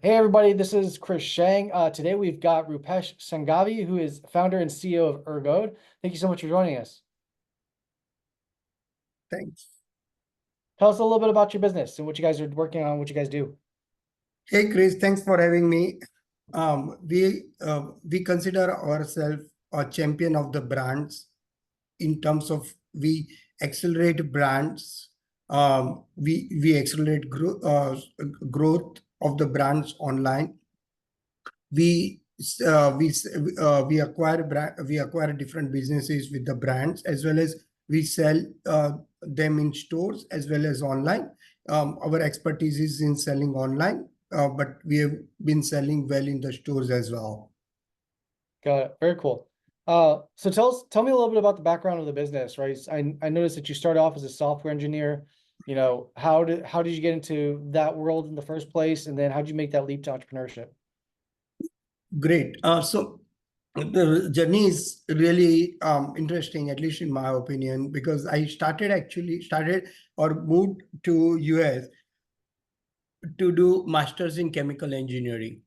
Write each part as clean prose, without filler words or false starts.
Hey everybody, this is Chris Sheng. Today we've got Rupesh Sanghavi, who is founder and CEO of Ergode. Thank you so much for joining us. Thanks. Tell us a little bit about your business and what you guys are working on, what you guys do. Hey, Chris, thanks for having me. We consider ourselves a champion of the brands in terms of we accelerate brands. We accelerate growth of the brands online. We we acquire different businesses with the brands, as well as we sell them in stores as well as online. Our expertise is in selling online, but we have been selling well in the stores as well. Got it. Very cool. So tell me a little bit about the background of the business, right? I noticed that you started off as a software engineer. How did you get into that world in the first place, and then how did you make that leap to entrepreneurship? Great. So the journey is really interesting, at least in my opinion, because I started or moved to US to do masters in chemical engineering.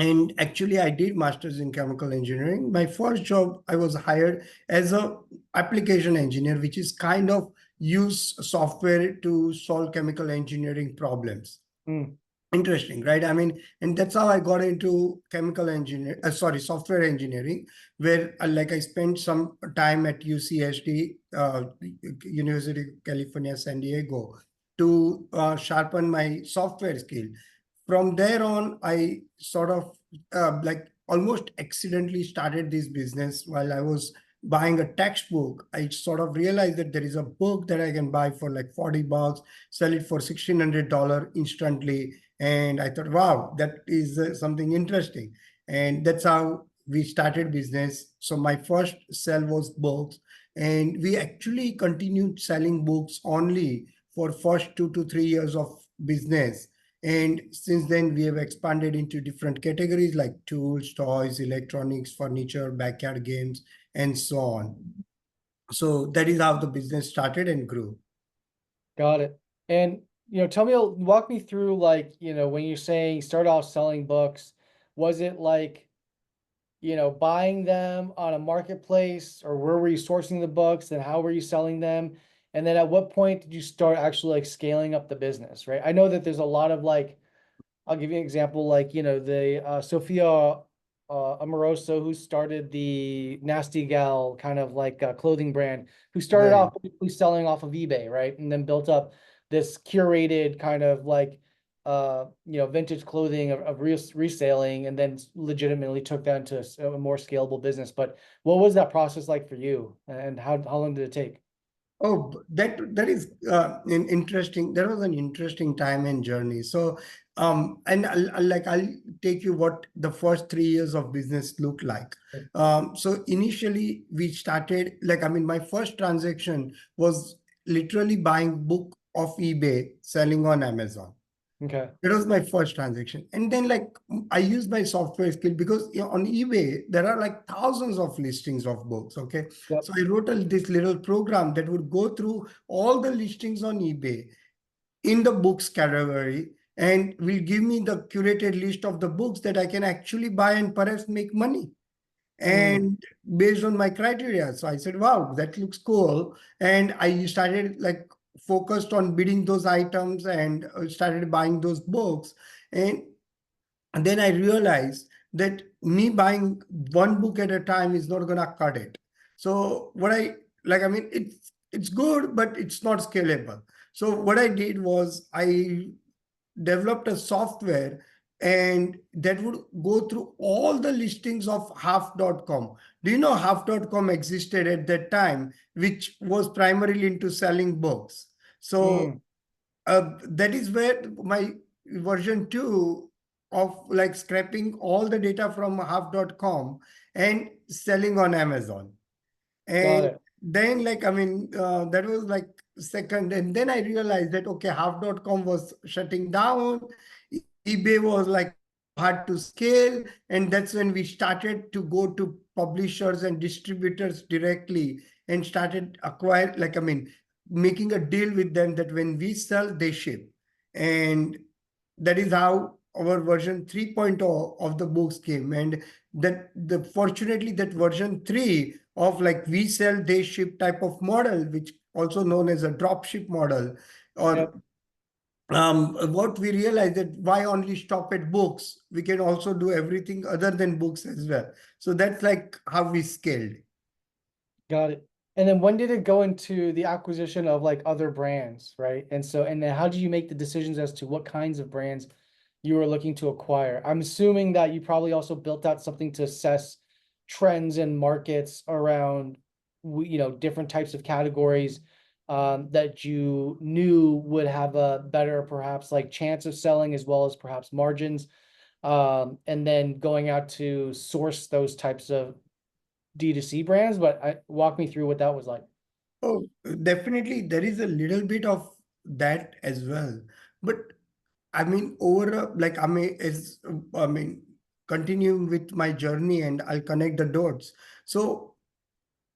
And actually, I did masters in chemical engineering. My first job, I was hired as a application engineer, which is kind of use software to solve chemical engineering problems. Mm, Interesting, right? I mean, and that's how I got into software engineering, where like I spent some time at UCSD, University of California, San Diego, to sharpen my software skill. From there on, I sort of like almost accidentally started this business while I was buying a textbook. I sort of realized that there is a book that I can buy for like $40, sell it for $1,600 instantly. And I thought, wow, that is something interesting. And that's how we started business. So my first sell was books, and we actually continued selling books only for first 2 to 3 years of business. And since then, we have expanded into different categories like tools, toys, electronics, furniture, backyard games, and so on. So that is how the business started and grew. got it. And walk me through, like, when you're saying start off selling books, was it like buying them on a marketplace, or where were you sourcing the books, and how were you selling them? And then at what point did you start actually like scaling up the business, right? I know that there's a lot of like, I'll give you an example, like, the Sophia Amoroso, who started the Nasty Gal kind of like clothing brand, who started Right. off basically selling off of eBay, right? And then built up this curated kind of like vintage clothing of reselling, and then legitimately took that into a more scalable business. But what was that process like for you, and how long did it take? Oh, that is an interesting. That was an interesting time and journey. So, and I'll take you what the first 3 years of business looked like. So initially we started like, I mean, my first transaction was literally buying book off eBay, selling on Amazon. Okay. That was my first transaction. And then like I used my software skill because on eBay, there are like thousands of listings of books. Okay. Yep. So I wrote this little program that would go through all the listings on eBay in the books category and will give me the curated list of the books that I can actually buy and perhaps make money. Mm, And based on my criteria. So I said, wow, that looks cool. And I started like focused on bidding those items and started buying those books. And then I realized that me buying one book at a time is not gonna cut it. So what I like, I mean, it's good, but it's not scalable. So what I did was I developed a software and that would go through all the listings of half.com. Do you know half.com existed at that time, which was primarily into selling books? So mm, that is where my version 2 of like scraping all the data from half.com and selling on Amazon. got And it. then like, I mean, that was like second. And then I realized that, okay, half.com was shutting down. eBay was like hard to scale. And that's when we started to go to publishers and distributors directly and started acquire, like, I mean, making a deal with them that when we sell, they ship. And that is how our version 3.0 of the books came, and that the fortunately that version 3 of like we sell they ship type of model, which also known as a drop ship model, or Yep. what we realized that why only stop at books, we can also do everything other than books as well. So that's like how we scaled. Got it. And then when did it go into the acquisition of like other brands, right? And so, and then how did you make the decisions as to what kinds of brands you were looking to acquire? I'm assuming that you probably also built out something to assess trends and markets around, different types of categories that you knew would have a better, perhaps like chance of selling as well as perhaps margins. And then going out to source those types of D2C brands, but walk me through what that was like. Oh, definitely there is a little bit of that as well. But I mean, like, I mean, continuing with my journey and I'll connect the dots. So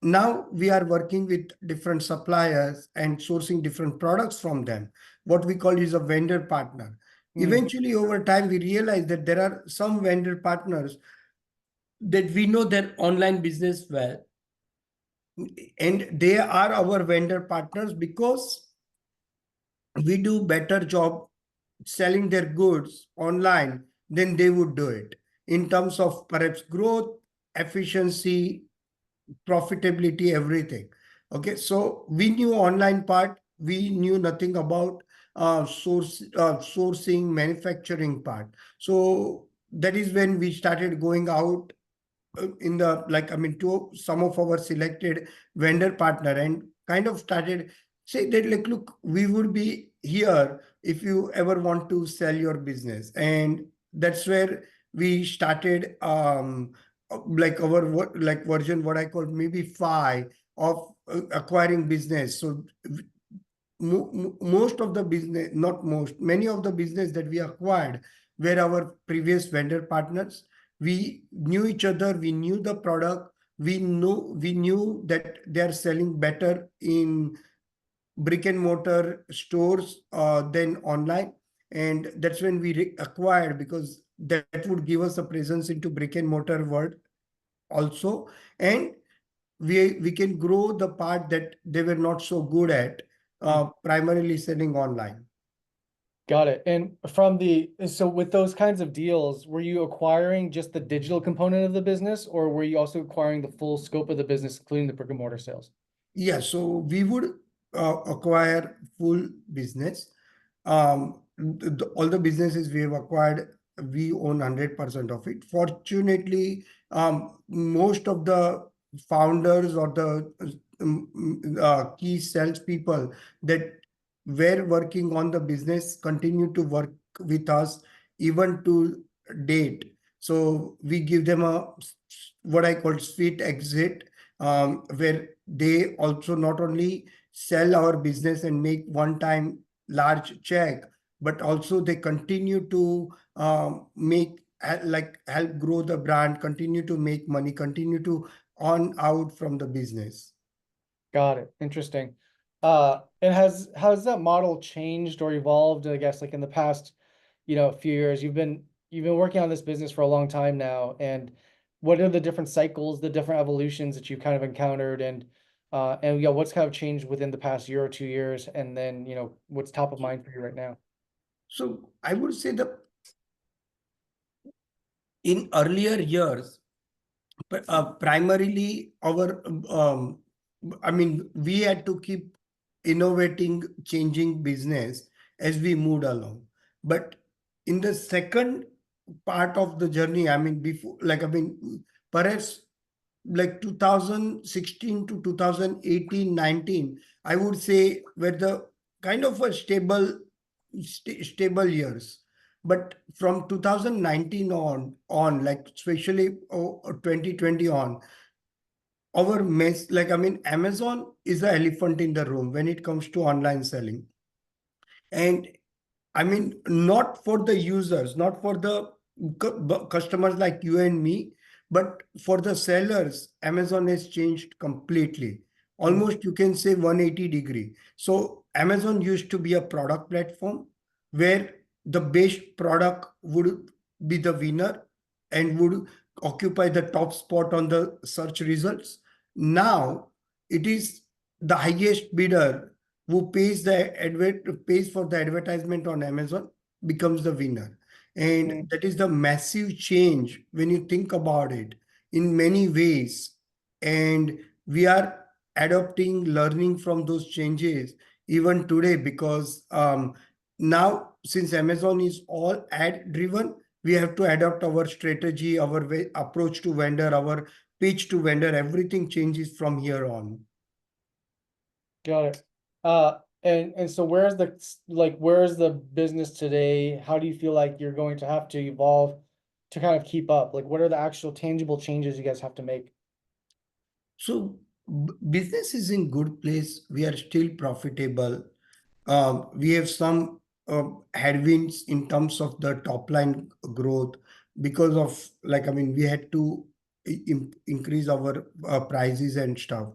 now we are working with different suppliers and sourcing different products from them. What we call is a vendor partner. Mm, Eventually, over time, we realize that there are some vendor partners that we know their online business well, and they are our vendor partners because we do better job selling their goods online than they would do it in terms of perhaps growth, efficiency, profitability, everything. Okay, so we knew online part, we knew nothing about sourcing, manufacturing part. So that is when we started going out in the like I mean to some of our selected vendor partner and kind of started say that like look, we would be here if you ever want to sell your business. And that's where we started like our like version what I call maybe 5 of acquiring business. So most of the business, not most, many of the business that we acquired were our previous vendor partners. We knew each other, we knew the product, we knew that they are selling better in brick and mortar stores than online. And that's when we acquired, because that would give us a presence into brick and mortar world also. And we can grow the part that they were not so good at, mm. primarily selling online. Got it. And so with those kinds of deals, were you acquiring just the digital component of the business, or were you also acquiring the full scope of the business, including the brick and mortar sales? Yeah, so we would acquire full business. All the businesses we have acquired, we own 100% of it. Fortunately, most of the founders or the key salespeople that were working on the business continue to work with us even to date. So we give them a what I call sweet exit, where they also not only sell our business and make one-time large check, but also they continue to make like help grow the brand, continue to make money, continue to on out from the business. Got it. Interesting. And has that model changed or evolved, I guess, like in the past, few years? You've been working on this business for a long time now, and what are the different cycles, the different evolutions that you've kind of encountered, and yeah, what's kind of changed within the past year or 2 years, and then, what's top of mind for you right now? So I would say that in earlier years, primarily our I mean, we had to keep innovating, changing business as we moved along. But in the second part of the journey, I mean, before, like, I mean, perhaps like 2016 to 2018, 19, I would say were the kind of a stable years. But from 2019 on, like especially 2020 on, our mess, like I mean, Amazon is the elephant in the room when it comes to online selling. And I mean, not for the users, not for the customers like you and me, but for the sellers, Amazon has changed completely. Mm, Almost you can say 180 degree. So Amazon used to be a product platform where the best product would be the winner and would occupy the top spot on the search results. Now it is the highest bidder who pays for the advertisement on Amazon becomes the winner. And Mm, that is the massive change when you think about it in many ways. And we are adopting, learning from those changes even today, because now since Amazon is all ad driven, we have to adapt our strategy, our way, approach to vendor, our pitch to vendor. Everything changes from here on. got it. And so where's where's the business today? How do you feel like you're going to have to evolve to kind of keep up? Like, what are the actual tangible changes you guys have to make? So business is in good place. We are still profitable. We have some headwinds in terms of the top line growth because of, like, I mean, we had to increase our prices and stuff.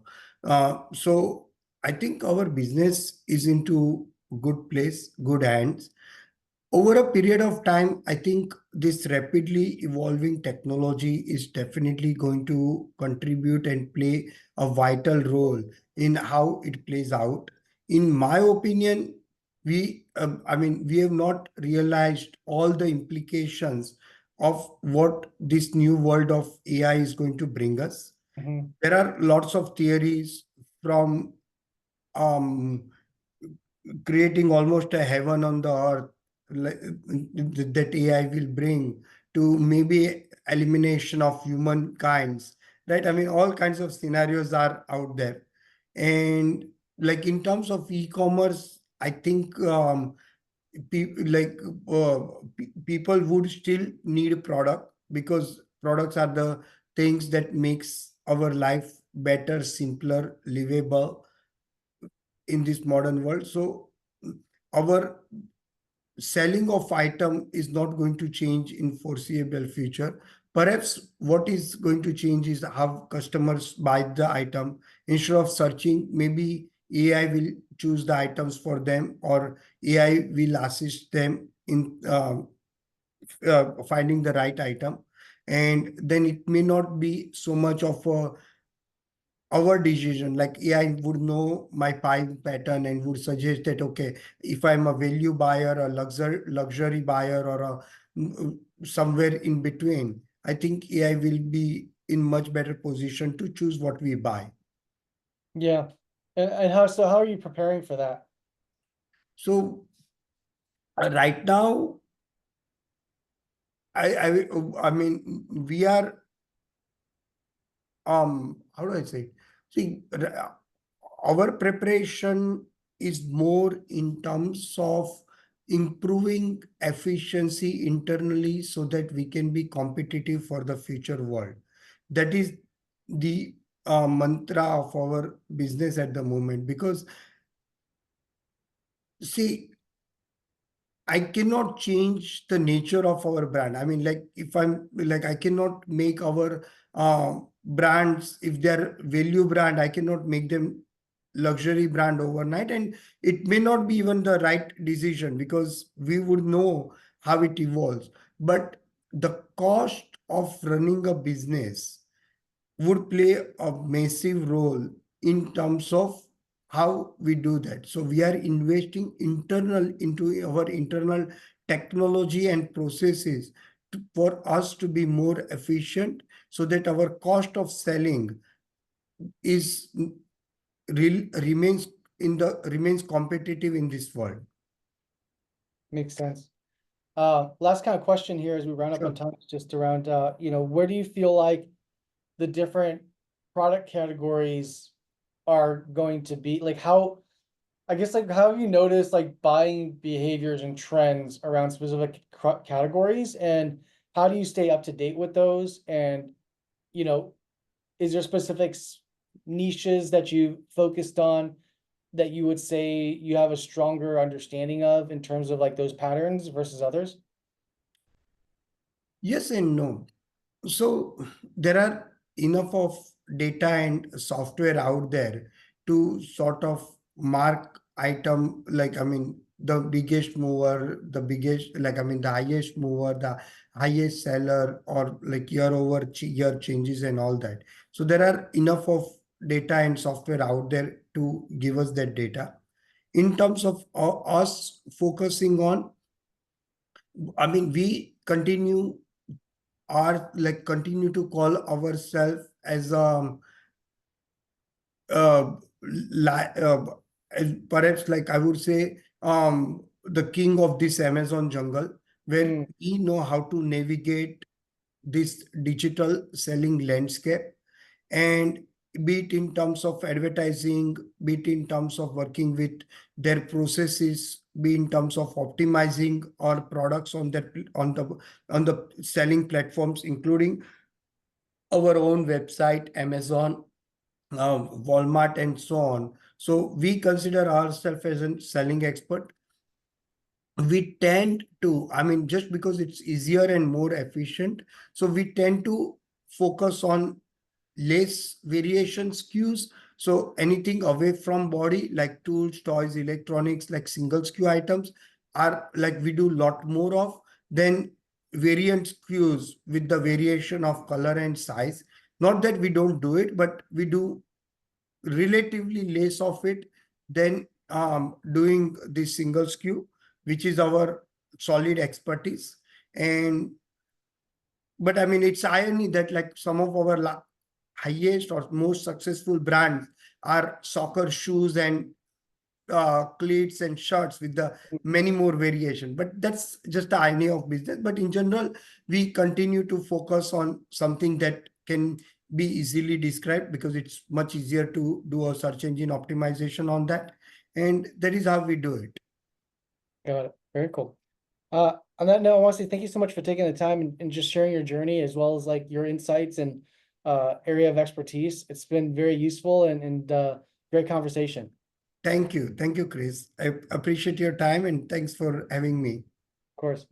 So I think our business is into good place, good hands. Over a period of time, I think this rapidly evolving technology is definitely going to contribute and play a vital role in how it plays out. In my opinion, we have not realized all the implications of what this new world of AI is going to bring us. Mhm. There are lots of theories from um, creating almost a heaven on the earth, like, that AI will bring, to maybe elimination of humankinds, right? I mean, all kinds of scenarios are out there. And like in terms of e-commerce, I think like people would still need a product, because products are the things that makes our life better, simpler, livable in this modern world. So our selling of item is not going to change in foreseeable future. Perhaps what is going to change is how customers buy the item. Instead of searching, maybe AI will choose the items for them, or AI will assist them in finding the right item. And then it may not be so much of a our decision. Like AI would know my buying pattern and would suggest that, okay, if I'm a value buyer, a luxury buyer, or a somewhere in between, I think AI will be in much better position to choose what we buy. Yeah. And how are you preparing for that? So right now, I mean, we are how do I say? See, our preparation is more in terms of improving efficiency internally so that we can be competitive for the future world. That is the mantra of our business at the moment. Because see, I cannot change the nature of our brand. I mean, like if I'm like, I cannot make our brands, if they're value brand, I cannot make them luxury brand overnight. And it may not be even the right decision, because we would know how it evolves. But the cost of running a business would play a massive role in terms of how we do that. So we are investing internal into our internal technology and processes for us to be more efficient, so that our cost of selling is remains remains competitive in this world. Makes sense. Last kind of question here as we round up on Sure. time, is just around, where do you feel like the different product categories are going to be? Like how, I guess, like how have you noticed like buying behaviors and trends around specific categories, and how do you stay up to date with those? And, you know, is there specific niches that you focused on that you would say you have a stronger understanding of in terms of like those patterns versus others? Yes and no. So there are enough of data and software out there to sort of mark item, like, I mean, the biggest mover, the biggest, like, I mean, the highest mover, the highest seller, or like year over year changes and all that. So there are enough of data and software out there to give us that data. In terms of us focusing on, I mean, we continue to call ourselves as uh, uh, perhaps, like, I would say, the king of this Amazon jungle, where Mm, we know how to navigate this digital selling landscape, and be it in terms of advertising, be it in terms of working with their processes, be in terms of optimizing our products on that on the selling platforms, including our own website, Amazon, Walmart, and so on. So we consider ourselves as a selling expert. We tend to, I mean, just because it's easier and more efficient, so we tend to focus on less variation SKUs. So anything away from body, like tools, toys, electronics, like single SKU items, are like we do lot more of than variant SKUs with the variation of color and size. Not that we don't do it, but we do relatively less of it than doing the single SKU, which is our solid expertise. And but I mean, it's irony that like some of our highest or most successful brands are soccer shoes and cleats and shirts with the many more variation. But that's just the irony of business. But in general, we continue to focus on something that can be easily described, because it's much easier to do a search engine optimization on that. And that is how we do it. got it. Very cool. On that note, I want to say thank you so much for taking the time and just sharing your journey as well as like your insights and area of expertise. It's been very useful and great conversation. Thank you. Thank you, Chris. I appreciate your time, and thanks for having me. Of course.